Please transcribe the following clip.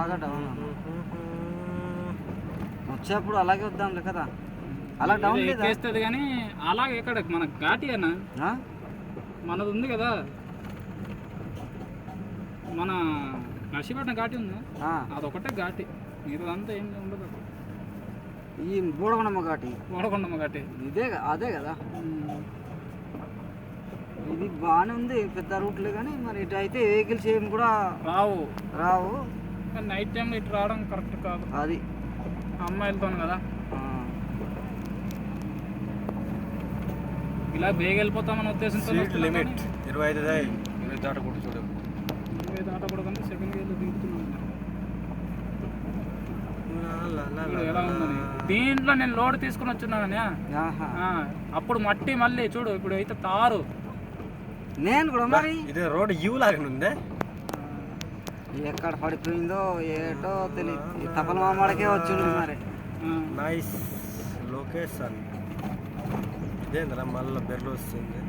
బాగా డౌన్ వచ్చేప్పుడు అలాగే వద్దాంలే కదా. అలా డౌన్ ఎక్కేస్తుంది కానీ అలాగే ఎక్కడ మన ఘాటి అన్న మనది ఉంది కదా, మన నర్సీపట్నం ఘాటి ఉంది, అదొకటే ఘాటి, మిగతాదంతా ఏం ఉండదు. ఈ బోడకొండమ్మ ఘాటి, బోడకొండమ్మ ఘాటి అదే కదా. ఇది బాగానే ఉంది, పెద్ద రూట్లే, కానీ మరి ఇటు అయితే వెహికల్స్ ఏమి కూడా రావు. నైట్ టైంలో ఇటు రావడం కరెక్ట్ కాదు, అది అమ్మాయిలతో కదా. ఇలా బేగ వెళ్ళిపోతామని ఉద్దేశంతో లిమిట్ 25 దాటకూడదు. చూడు 25 దాటకూడదంటే సెకండ్ గేర్లో దిగుతున్నాను. ఎలా ఉందని దీంట్లో నేను లోడ్ తీసుకుని వచ్చున్నాను. అప్పుడు మట్టి మళ్ళీ చూడు, ఇప్పుడు అయితే తారు. నేను కూడా మరి ఇది రోడ్ యూ లాగా ఉందే, ఎక్కడ పడిపోయిందో ఏటో తెలియదు. తపల మామడికే వచ్చింది మరి. నైస్ లొకేషన్ ఇదేంద్రా, మళ్ళీ బెర్లు వస్తుంది.